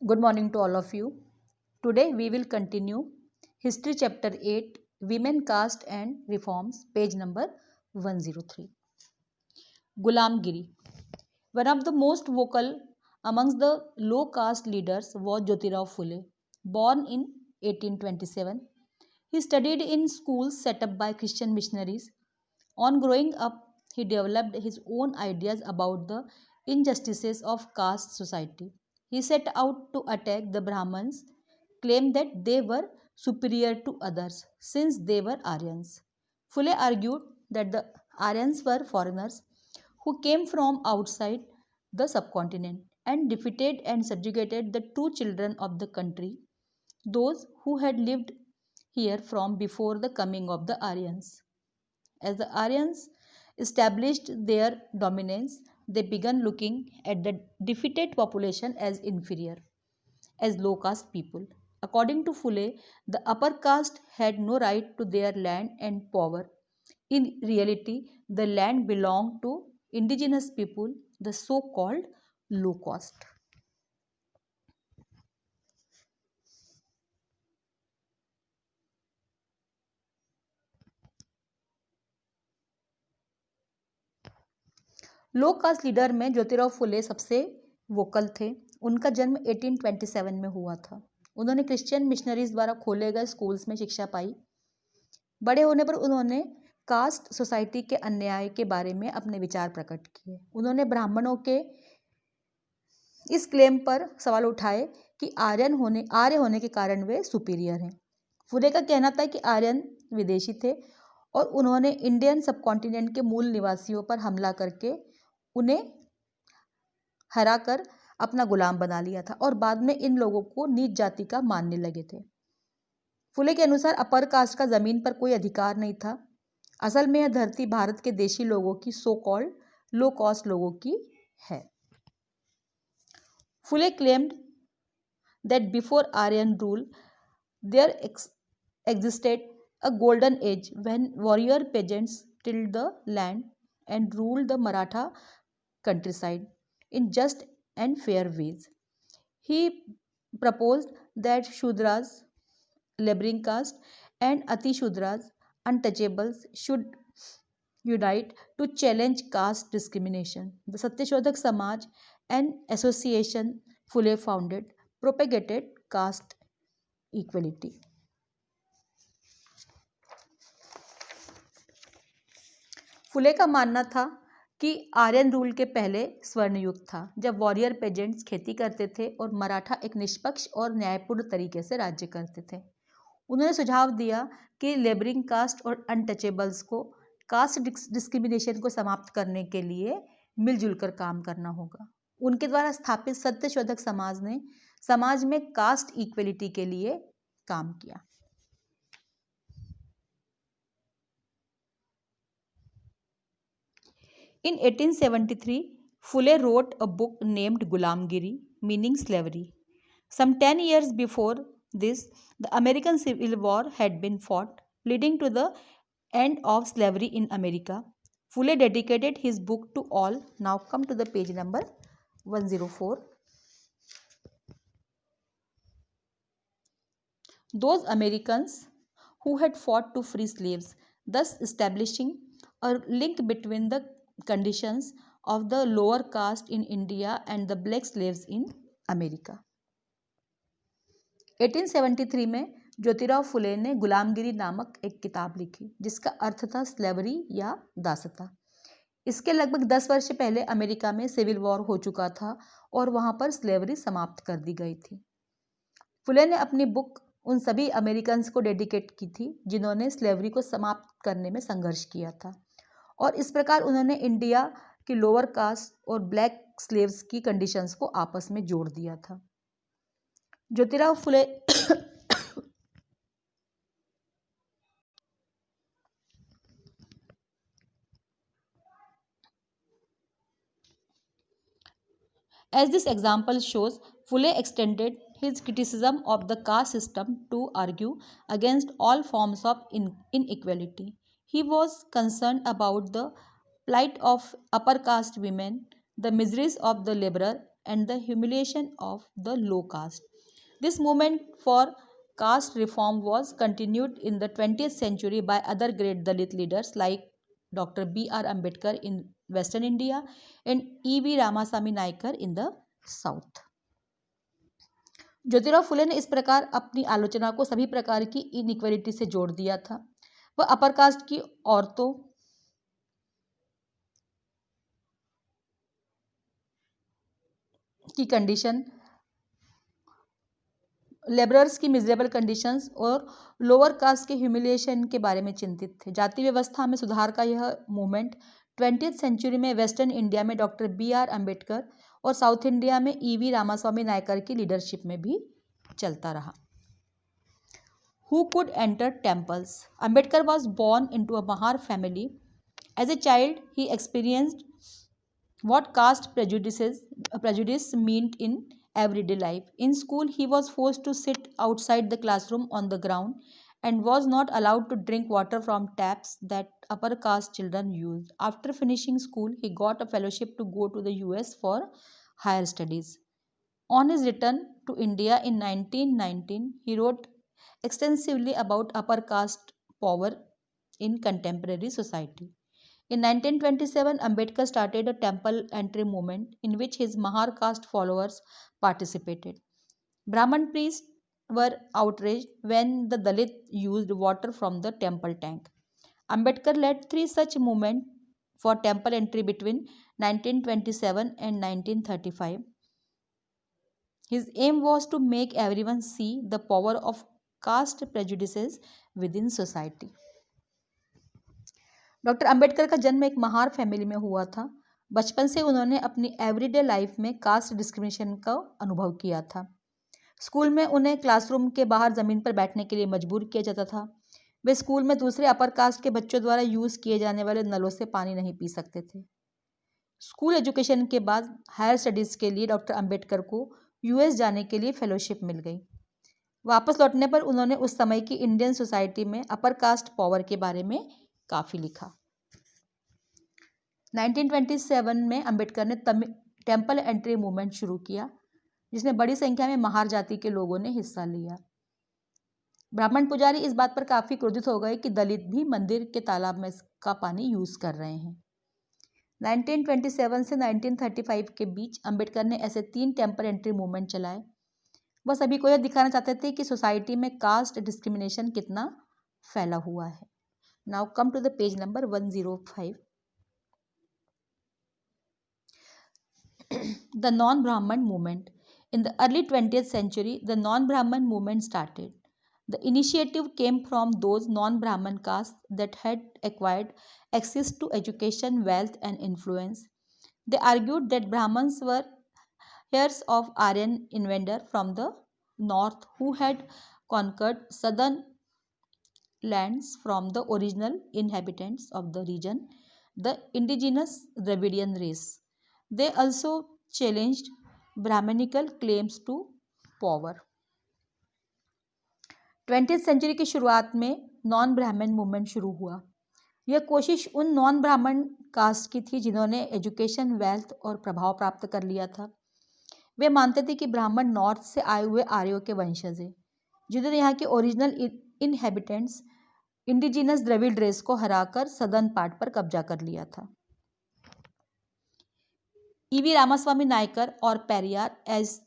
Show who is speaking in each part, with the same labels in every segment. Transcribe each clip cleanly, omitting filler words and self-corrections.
Speaker 1: Good morning to all of you. Today we will continue History Chapter 8 Women Caste and Reforms, page number 103. Gulamgiri. One of the most vocal amongst the low caste leaders was Jyotirao Phule. Born in 1827, he studied in schools set up by Christian missionaries. On growing up, he developed his own ideas about the injustices of caste society. He set out to attack the Brahmins, claimed that they were superior to others since they were Aryans. Phule argued that the Aryans were foreigners who came from outside the subcontinent and defeated and subjugated the true children of the country, those who had lived here from before the coming of the Aryans. As the Aryans established their dominance, they began looking at the defeated population as inferior, as low caste people. According to Phule, the upper caste had no right to their land and power. In reality, the land belonged to indigenous people, the so called low caste. Low cast leader में ज्योतिराव फुले सबसे vocal थे। उनका जन्म 1827 में हुआ था। उन्होंने Christian missionaries द्वारा खोले गए स्कूल्स में शिक्षा पाई। बड़े होने पर उन्होंने कास्ट सोसाइटी के अन्याय के बारे में अपने विचार प्रकट किए। उन्होंने ब्राह्मणों के इस क्लेम पर सवाल उठाए कि आर्य होने के कारण वे सुपीरियर हैं। फुले का कहना था कि आर्यन विदेशी थे और उन्होंने इंडियन सबकॉन्टिनेंट के मूल निवासियों पर हमला करके उन्हें हराकर अपना गुलाम बना लिया था और बाद में इन लोगों को नीच जाति का मानने लगे थे। फुले के अनुसार अपर कास्ट का जमीन पर कोई अधिकार नहीं था। असल में यह धरती भारत के देशी लोगों की, सो कॉल्ड लो कास्ट लोगों की है। फुले claimed that before Aryan rule, there existed a golden age when warrior peasants tilled the land and ruled the Maratha countryside in just and fair ways. He proposed that Shudras, laboring caste, and Ati Shudras, untouchables, should unite to challenge caste discrimination. The Satyashodhak Samaj, an association Phule founded, propagated caste equality. फुले का मानना था कि Aryan rule के पहले स्वर्ण युग था, जब वॉरियर पेजेंट्स खेती करते थे और मराठा एक निष्पक्ष और न्यायपूर्ण तरीके से राज्य करते थे। उन्होंने सुझाव दिया कि लेबरिंग कास्ट और अनटचेबल्स को कास्ट डिस्क्रिमिनेशन को समाप्त करने के लिए मिलजुल कर काम करना होगा। उनके द्वारा स्थापित सत्यशोधक समाज ने समाज में कास्ट इक्वलिटी के लिए काम किया। In 1873, Phule wrote a book named Gulamgiri, meaning slavery. Some 10 years before this, the American Civil War had been fought, leading to the end of slavery in America. Phule dedicated his book to all. Now come to the page number 104. Those Americans who had fought to free slaves, thus establishing a link between the conditions of the lower caste in India and the black slaves in America. 1873 में ज्योतिराव फुले ने गुलामगिरी नामक एक किताब लिखी जिसका अर्थ था slavery या दासता। इसके लगभग 10 वर्ष पहले अमेरिका में सिविल वॉर हो चुका था और वहां पर स्लेवरी समाप्त कर दी गई थी। फुले ने अपनी बुक उन सभी अमेरिकन्स को डेडिकेट की थी जिन्होंने स्लेवरी को समाप्त करने में संघर्ष किया था और इस प्रकार उन्होंने इंडिया की लोअर कास्ट और ब्लैक स्लेव्स की कंडीशंस को आपस में जोड़ दिया था। Jyotirao Phule As this example shows, Phule extended his criticism of the caste system to argue against all forms of inequality. He was concerned about the plight of upper caste women, the miseries of the laborer, and the humiliation of the low caste. This movement for caste reform was continued in the 20th century by other great Dalit leaders like Dr. B.R. Ambedkar in Western India and E.V. Ramasamy Naikar in the South. Jyotirao Phule ने इस प्रकार अपनी आलोचना को सभी प्रकार की inequality से जोड़ दिया था। वह अपर कास्ट की औरतों की कंडीशन, लेबरर्स की मिजरेबल कंडीशंस और लोअर कास्ट के ह्यूमिलिएशन के बारे में चिंतित थे। जाति व्यवस्था में सुधार का यह मूवमेंट 20th सेंचुरी में वेस्टर्न इंडिया में डॉक्टर B.R. अम्बेडकर और साउथ इंडिया में E.V. रामास्वामी नायकर की लीडरशिप में भी चलता रहा। Who could enter temples? Ambedkar was born into a Mahar family. As a child, he experienced what caste prejudice meant in everyday life. In school, he was forced to sit outside the classroom on the ground and was not allowed to drink water from taps that upper caste children used. After finishing school, he got a fellowship to go to the US for higher studies. On his return to India in 1919, he wrote extensively about upper caste power in contemporary society. In 1927, Ambedkar started a temple entry movement in which his Mahar caste followers participated. Brahman priests were outraged when the Dalit used water from the temple tank. Ambedkar led three such movements for temple entry between 1927 and 1935. His aim was to make everyone see the power of caste prejudices within society. Doctor Ambedkar का जन्म एक Mahar family में हुआ था। बचपन से उन्होंने अपनी एवरीडे लाइफ में कास्ट डिस्क्रिमिनेशन का अनुभव किया था। स्कूल में उन्हें क्लासरूम के बाहर ज़मीन पर बैठने के लिए मजबूर किया जाता था। वे स्कूल में दूसरे अपर कास्ट के बच्चों द्वारा यूज़ किए जाने वाले नलों से पानी नहीं पी सकते थे। स्कूल एजुकेशन के बाद हायर स्टडीज़ के लिए डॉक्टर अंबेडकर को यूएस जाने के लिए फेलोशिप मिल गई। वापस लौटने पर उन्होंने उस समय की इंडियन सोसाइटी में अपर कास्ट पावर के बारे में काफ़ी लिखा। 1927 में अंबेडकर ने टेम्पल एंट्री मूवमेंट शुरू किया, जिसमें बड़ी संख्या में महार जाति के लोगों ने हिस्सा लिया। ब्राह्मण पुजारी इस बात पर काफ़ी क्रोधित हो गए कि दलित भी मंदिर के तालाब में का पानी यूज़ कर रहे हैं। 1927 से 1935 के बीच अंबेडकर ने ऐसे 3 टेम्पल एंट्री मूवमेंट चलाए। वह सभी को यह दिखाना चाहते थे कि सोसाइटी में कास्ट डिस्क्रिमिनेशन कितना फैला हुआ है। Now come to the page number 105। The non-Brahman movement. In the early 20th century, the non-Brahman movement started. The initiative came from those non-Brahman castes that had acquired access to education, wealth, and influence. They argued that Brahmins were heirs of Aryan invader from the north who had conquered southern lands from the original inhabitants of the region, the indigenous Dravidian race. They also challenged Brahminical claims to power. 20th century की शुरुआत में non ब्राह्मण movement शुरू हुआ। यह कोशिश उन non ब्राह्मण कास्ट की थी जिन्होंने एजुकेशन, वेल्थ और प्रभाव प्राप्त कर लिया था। वे मानते थे कि ब्राह्मण नॉर्थ से आए हुए आर्यों के वंशज हैं, जिन्होंने यहाँ के original inhabitants indigenous Dravid race को हराकर सदर्न पार्ट पर कब्जा कर लिया था। E.V. Ramaswamy Naikar, or Periyar as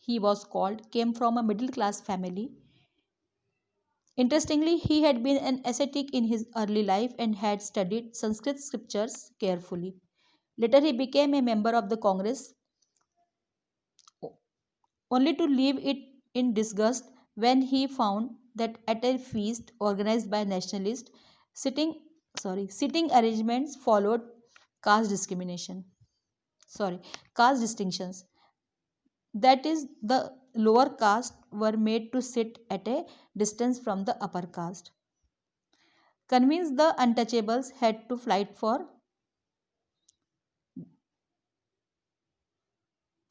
Speaker 1: he was called, came from a middle class family. Interestingly, he had been an ascetic in his early life and had studied Sanskrit scriptures carefully. Later, he became a member of the Congress, only to leave it in disgust when he found that at a feast organized by nationalists, sitting arrangements followed caste distinctions. That is, the lower caste were made to sit at a distance from the upper caste. Convinced the untouchables had to fight for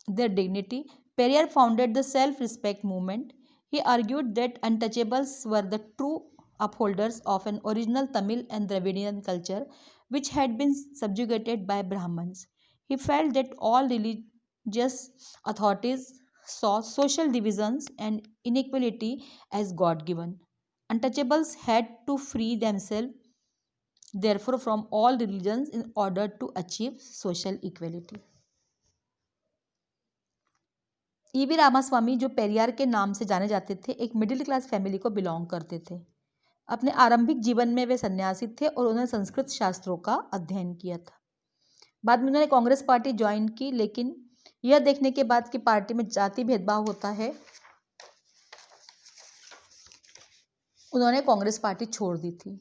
Speaker 1: their dignity, Periyar founded the self-respect movement. He argued that untouchables were the true upholders of an original Tamil and Dravidian culture which had been subjugated by Brahmins. He felt that all authorities saw social divisions and inequality as God given. Untouchables had to free themselves, therefore, from all religions in order to achieve social equality. E V Ramaswamy, जो पेरियार के नाम से जाने जाते थे, एक middle class family को belong करते थे। अपने आरंभिक जीवन में वे सन्यासी थे और उन्होंने संस्कृत शास्त्रों का अध्ययन किया था। बाद में उन्होंने कांग्रेस पार्टी ज्वाइन की, लेकिन यह देखने के बाद कि पार्टी में जाति भेदभाव होता है, उन्होंने कांग्रेस पार्टी छोड़ दी थी,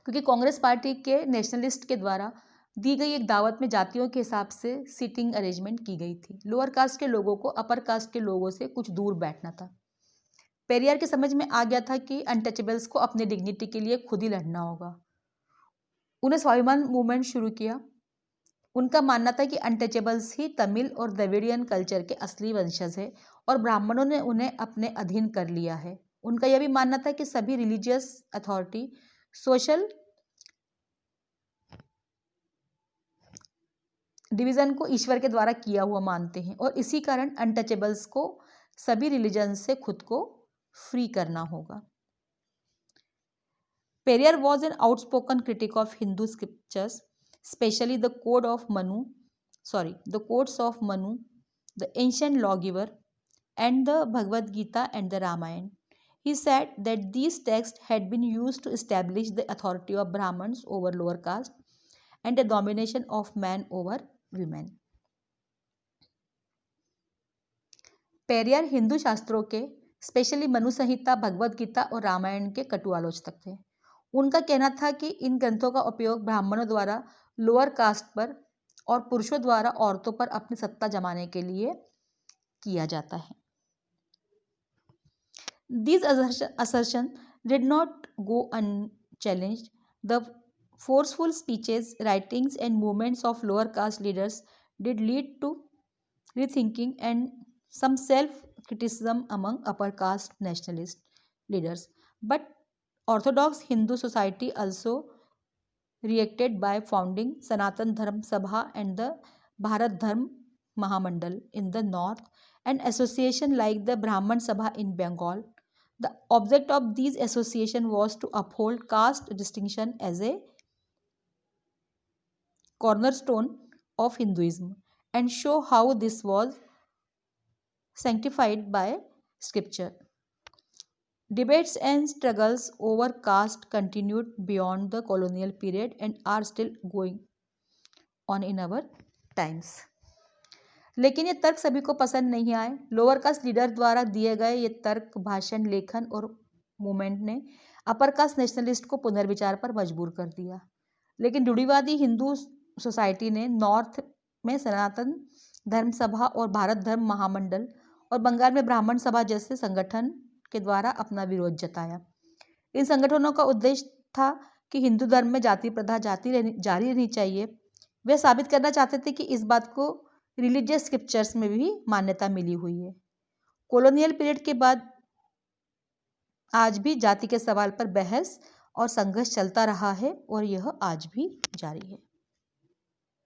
Speaker 1: क्योंकि कांग्रेस पार्टी के नेशनलिस्ट के द्वारा दी गई एक दावत में जातियों के हिसाब से सीटिंग अरेंजमेंट की गई थी। लोअर कास्ट के लोगों को अपर कास्ट के लोगों से कुछ दूर बैठना था। पेरियार की समझ में आ गया था कि अनटचेबल्स को अपनी डिग्निटी के लिए खुद ही लड़ना होगा। उन्हें स्वाभिमान मूवमेंट शुरू किया। उनका मानना था कि अनटचेबल्स ही तमिल और द्रविडियन कल्चर के असली वंशज है और ब्राह्मणों ने उन्हें अपने अधीन कर लिया है। उनका यह भी मानना था कि सभी रिलीजियस अथॉरिटी सोशल डिवीजन को ईश्वर के द्वारा किया हुआ मानते हैं और इसी कारण अनटचेबल्स को सभी रिलीजन से खुद को फ्री करना होगा। Periyar was an outspoken critic of Hindu scriptures, specially the codes of Manu, the ancient lawgiver, and the Bhagavad Gita and the Ramayana. He said that these texts had been used to establish the authority of Brahmins over lower caste and the domination of man over women. Periyar Hindu शास्त्रों के, specially Manu संहिता, भगवद गीता और रामायण के कटु आलोचक थे। उनका कहना था कि इन ग्रंथों का उपयोग ब्राह्मणों द्वारा लोअर कास्ट पर और पुरुषों द्वारा औरतों पर अपनी सत्ता जमाने के लिए किया जाता है। These assertions did not go unchallenged. The forceful speeches, writings, and movements of lower caste leaders did lead to rethinking and some self-criticism among upper caste nationalist leaders. But Orthodox Hindu society also reacted by founding Sanatan Dharm Sabha and the Bharat Dharm Mahamandal in the north and association like the Brahman Sabha in Bengal. The object of these associations was to uphold caste distinction as a cornerstone of Hinduism and show how this was sanctified by scripture. Debates and struggles over caste continued beyond the colonial period and are still going on in our times. लेकिन ये तर्क सभी को पसंद नहीं आए। Lower caste leader द्वारा दिए गए ये तर्क, भाषण, लेखन और मूवमेंट ने अपर कास्ट नेशनलिस्ट को पुनर्विचार पर मजबूर कर दिया। लेकिन रूढ़िवादी हिंदू सोसाइटी ने नॉर्थ में सनातन धर्म सभा और भारत धर्म महामंडल और बंगाल में ब्राह्मण सभा जैसे संगठन के द्वारा अपना विरोध जताया। इन संगठनों का उद्देश्य था कि हिंदू धर्म में जाति प्रथा जारी रहनी चाहिए। वे साबित करना चाहते थे कि इस बात को रिलीजियस स्क्रिप्चर्स में भी मान्यता मिली हुई है। कॉलोनियल पीरियड के बाद आज भी जाति के सवाल पर बहस और संघर्ष चलता रहा है और यह आज भी जारी है।